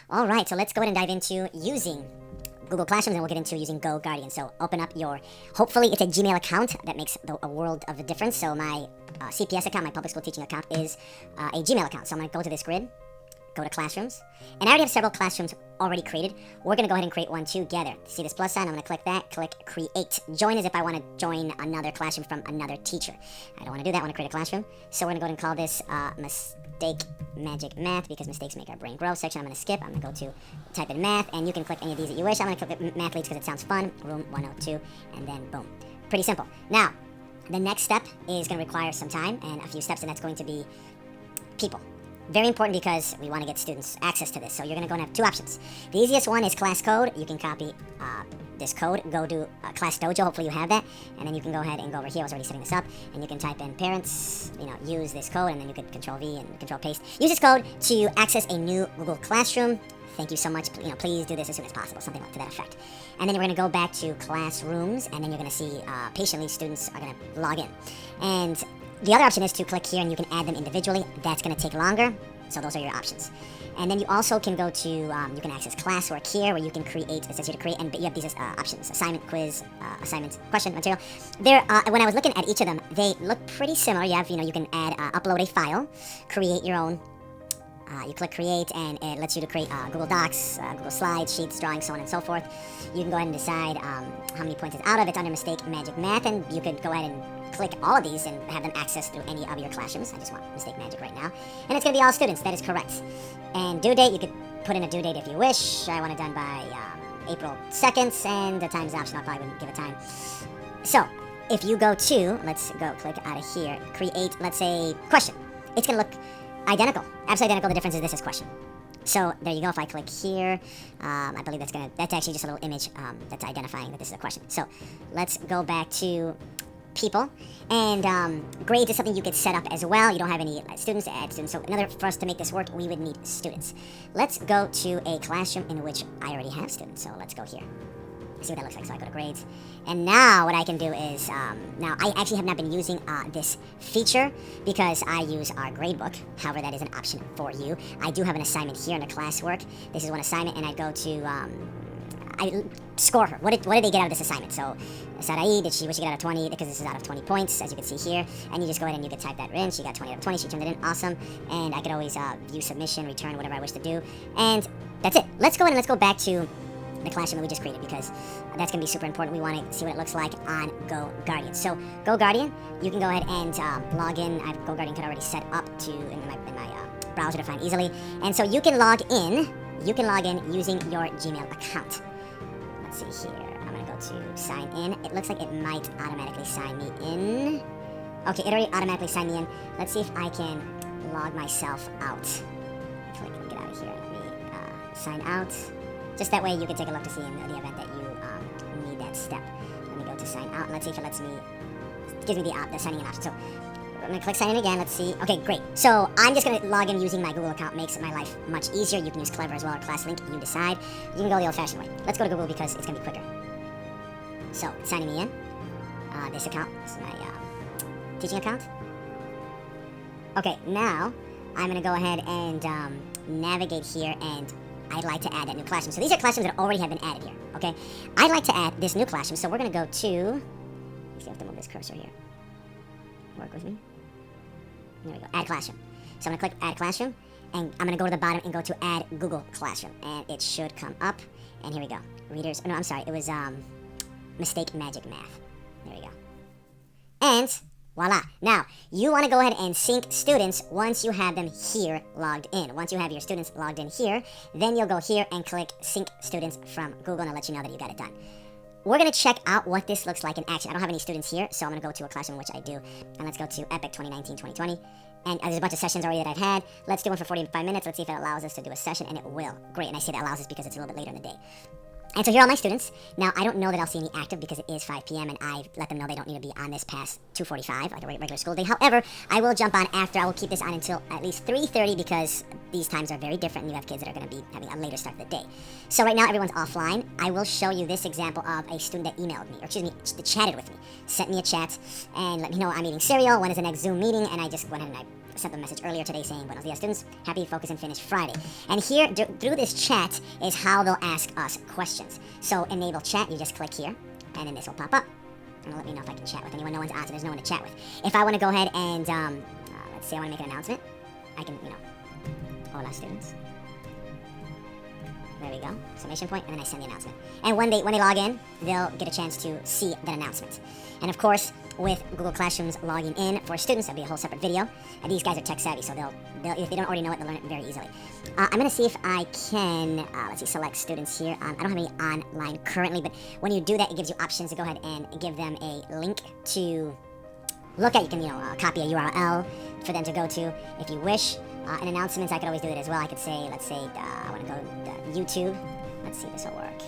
All right, so let's go ahead and dive into using Google Classrooms, and we'll get into using GoGuardian. So open up your, hopefully it's a Gmail account. That makes a world of a difference. So my CPS account, my public school teaching account, is a Gmail account. So I'm going to go to this grid, go to Classrooms, and I already have several classrooms already created. We're going to go ahead and create one together. See this plus sign? I'm going to click that, click Create. Join as if I want to join another classroom from another teacher. I don't want to do that. I want to create a classroom. So we're going to go ahead and call this Mistake Magic Math, because mistakes make our brain grow. Section I'm going to skip. I'm going to go to type in math, and you can click any of these that you wish. I'm going to click Math Leads because it sounds fun. Room 102, and then boom. Pretty simple. Now, the next step is going to require some time and a few steps, and that's going to be people. Very important because we want to get students access to this. So you're going to go and have two options. The easiest one is class code. You can copy this code, go to Class Dojo. Hopefully you have that. And then you can go ahead and go over here. I was already setting this up. And you can type in parents, use this code. And then you could Control V and Control Paste. Use this code to access a new Google Classroom. Thank you so much. Please do this as soon as possible. Something to that effect. And then we're going to go back to Classrooms. And then you're going to see patiently students are going to log in. And the other option is to click here and you can add them individually. That's going to take longer. So those are your options. And then you also can go to, you can access classwork here where you can create, it says here to create, and you have these options, assignment, quiz, assignment, question, material. There, when I was looking at each of them, they look pretty similar. You have, you can add, upload a file, create your own. You click create and it lets you to create Google Docs, Google Slides, Sheets, Drawings, so on and so forth. You can go ahead and decide how many points it's out of. It's under Mistake Magic Math, and you could go ahead and click all of these and have them access through any of your classrooms. I just want Mistake Magic right now. And it's going to be all students. That is correct. And due date, you could put in a due date if you wish. I want it done by April 2nd, and the time's optional. I probably wouldn't give a time. So, if you go to, let's go click out of here, create, let's say, question. It's going to look identical. Absolutely identical. The difference is this is question. So there you go. If I click here, I believe that's actually just a little image that's identifying that this is a question. So let's go back to people, and grades is something you could set up as well. You don't have any students to add students. So for us to make this work, we would need students. Let's go to a classroom in which I already have students. So let's go here. See what that looks like. So I go to grades, and now what I can do is now I actually have not been using this feature because I use our gradebook. However, that is an option for you. I do have an assignment here in the classwork. This is one assignment, and I go to I score her. What did they get out of this assignment? So Sarai, did she get out of 20? Because this is out of 20 points, as you can see here. And you just go ahead and you can type that in. She got 20 out of 20. She turned it in. Awesome. And I could always view submission, return, whatever I wish to do. And that's it. Let's go ahead and let's go back to the classroom that we just created, because that's going to be super important. We want to see what it looks like on GoGuardian. So GoGuardian, you can go ahead and log in. I have GoGuardian already set up in my browser to find easily. And so you can log in. You can log in using your Gmail account. Let's see here. I'm going to go to sign in. It looks like it might automatically sign me in. Okay, it already automatically signed me in. Let's see if I can log myself out. Click and get out of here. Let me sign out. Just that way you can take a look to see in the event that you need that step. Let me go to sign out. Let's see if it lets me, gives me the signing in option. So I'm going to click sign in again. Let's see. Okay, great. So I'm just going to log in using my Google account. Makes my life much easier. You can use Clever as well or ClassLink. You decide. You can go the old-fashioned way. Let's go to Google because it's going to be quicker. So it's signing me in. This account is my teaching account. Okay, now I'm going to go ahead and navigate here, and I'd like to add that new classroom. So these are classrooms that already have been added here, okay? I'd like to add this new classroom, so we're going to go to, let's see, I have to move this cursor here. Work with me. There we go, add classroom. So I'm going to click add classroom, and I'm going to go to the bottom and go to add Google Classroom, and it should come up, and here we go. Readers, no, I'm sorry, it was Mistake Magic Math. There we go. And voila. Now, you want to go ahead and sync students once you have them here logged in. Once you have your students logged in here, then you'll go here and click sync students from Google, and I'll let you know that you got it done. We're going to check out what this looks like in action. I don't have any students here, so I'm going to go to a classroom, which I do. And let's go to Epic 2019-2020. And there's a bunch of sessions already that I've had. Let's do one for 45 minutes. Let's see if it allows us to do a session, and it will. Great, and I say that allows us because it's a little bit later in the day. And so here are all my students. Now, I don't know that I'll see any active because it is 5 p.m. and I let them know they don't need to be on this past 2:45, like a regular school day. However, I will jump on after. I will keep this on until at least 3:30 because these times are very different and you have kids that are going to be having a later start of the day. So right now, everyone's offline. I will show you this example of a student that emailed me, or excuse me, that chatted with me, sent me a chat and let me know I'm eating cereal, when is the next Zoom meeting, and I just went ahead and I sent them a message earlier today saying, Buenos dias, students. Happy Focus and Finish Friday. And here, through this chat, is how they'll ask us questions. So, enable chat, you just click here, and then this will pop up. And it'll let me know if I can chat with anyone. No one's on, so there's no one to chat with. If I want to go ahead and, let's say I want to make an announcement, I can, hola, students. There we go, exclamation point, and then I send the announcement. And when they log in, they'll get a chance to see that announcement. And of course, with Google Classroom's logging in for students, that'll be a whole separate video. And these guys are tech savvy, so they'll if they don't already know it, they'll learn it very easily. I'm gonna see if I can, let's see, select students here. I don't have any online currently, but when you do that, it gives you options to go ahead and give them a link to look at. You can, copy a URL for them to go to if you wish. And announcements, I could always do that as well. I could say, let's say, I want to go to YouTube. Let's see if this will work.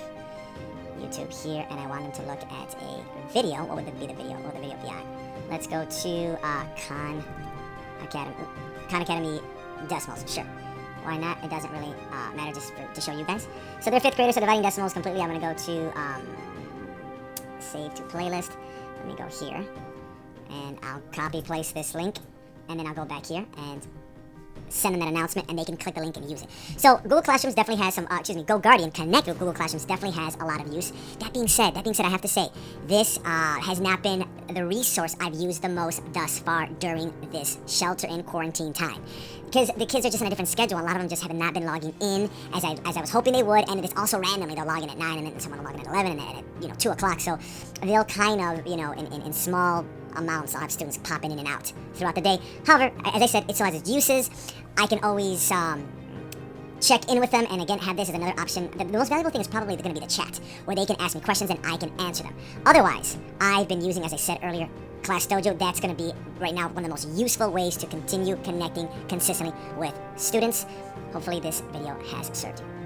YouTube here, and I want them to look at a video. What would be the video? What would the video be on? Let's go to Khan Academy decimals. Sure. Why not? It doesn't really matter, just to show you guys. So they're 5th graders, so dividing decimals completely. I'm going to go to save to playlist. Let me go here, and I'll copy paste this link, and then I'll go back here and send them that announcement, and they can click the link and use it. So Google Classrooms definitely has some, GoGuardian Connect with Google Classrooms definitely has a lot of use. That being said, I have to say, this has not been the resource I've used the most thus far during this shelter-in quarantine time. Because the kids are just on a different schedule. A lot of them just have not been logging in as I was hoping they would, and it's also randomly. They'll log in at 9, and then someone will log in at 11, and then at 2 o'clock. So they'll kind of, in small amounts, I'll have students popping in and out throughout the day. However, as I said, it still has its uses. I can always check in with them, and again, have this as another option. The most valuable thing is probably going to be the chat, where they can ask me questions and I can answer them. Otherwise, I've been using, as I said earlier, Class Dojo. That's going to be, right now, one of the most useful ways to continue connecting consistently with students. Hopefully this video has served you.